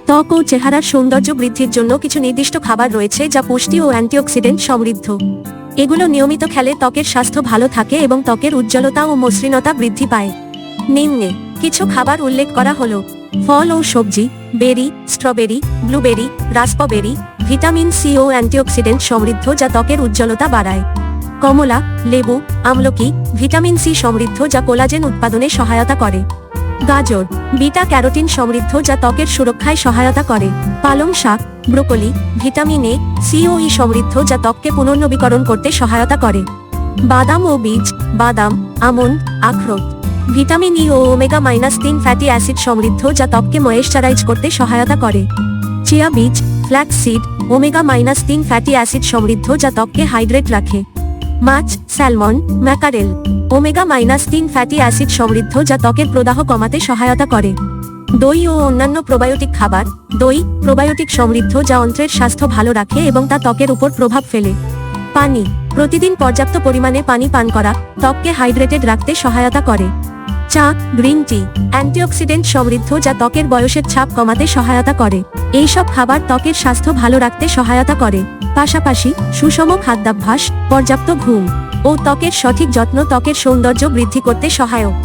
ত্বক ও চেহারার সৌন্দর্য বৃদ্ধির জন্য কিছু নির্দিষ্ট খাবার রয়েছে যা পুষ্টি ও অ্যান্টিঅক্সিডেন্ট সমৃদ্ধ। এগুলো নিয়মিত খেলে ত্বকের স্বাস্থ্য ভালো থাকে এবং ত্বকের উজ্জ্বলতা ও মসৃণতা বৃদ্ধি পায়। নিম্নে কিছু খাবার উল্লেখ করা হলো: ফল ও সবজি, berry, strawberry, blueberry, raspberry, vitamin C ও অ্যান্টিঅক্সিডেন্ট সমৃদ্ধ যা ত্বকের উজ্জ্বলতা বাড়ায়। কমলা, লেবু, আমলকি, ভিটামিন সি সমৃদ্ধ যা কোলাজেন উৎপাদনে সহায়তা করে। গাজর, বিটা ক্যারোটিন সমৃদ্ধ যা ত্বকের সুরক্ষায় সহায়তা করে। পালং শাক, ব্রোকলি, ভিটামিন এ, সি ও ই সমৃদ্ধ যা ত্বককে পুনর্নবীকরণ করতে সহায়তা করে। বাদাম ও বীজ, বাদাম, আমন্ড, আখরোট, ভিটামিন ই ও ওমেগা-3 ফ্যাটি অ্যাসিড সমৃদ্ধ যা ত্বককে ময়েশ্চারাইজ করতে সহায়তা করে। চিয়া বীজ, flax seed, omega three fatty acid সমৃদ্ধ যা ত্বককে হাইড্রেট রাখে। মাছ, salmon, mackerel, omega three fatty acid সমৃদ্ধ যা ত্বকের প্রদাহ কমাতে সহায়তা করে। দই ও অন্যান্য প্রোবায়োটিক খাবার, দই প্রোবায়োটিক সমৃদ্ধ যা অন্ত্রের স্বাস্থ্য ভালো রাখে এবং তা ত্বকের উপর প্রভাব ফেলে। পানি, প্রতিদিন পর্যাপ্ত পরিমাণে পানি পান করা ত্বককে হাইড্রেটেড রাখতে সহায়তা করে। চা, গ্রিন টি, অ্যান্টিঅক্সিডেন্ট সমৃদ্ধ যা ত্বকের বয়সের ছাপ কমাতে সহায়তা করে। এইসব খাবার ত্বকের স্বাস্থ্য ভালো রাখতে সহায়তা করে। পাশাপাশি সুষম খাদ্যাভ্যাস, পর্যাপ্ত ঘুম ও ত্বকের সঠিক যত্ন ত্বকের সৌন্দর্য বৃদ্ধি করতে সহায়ক।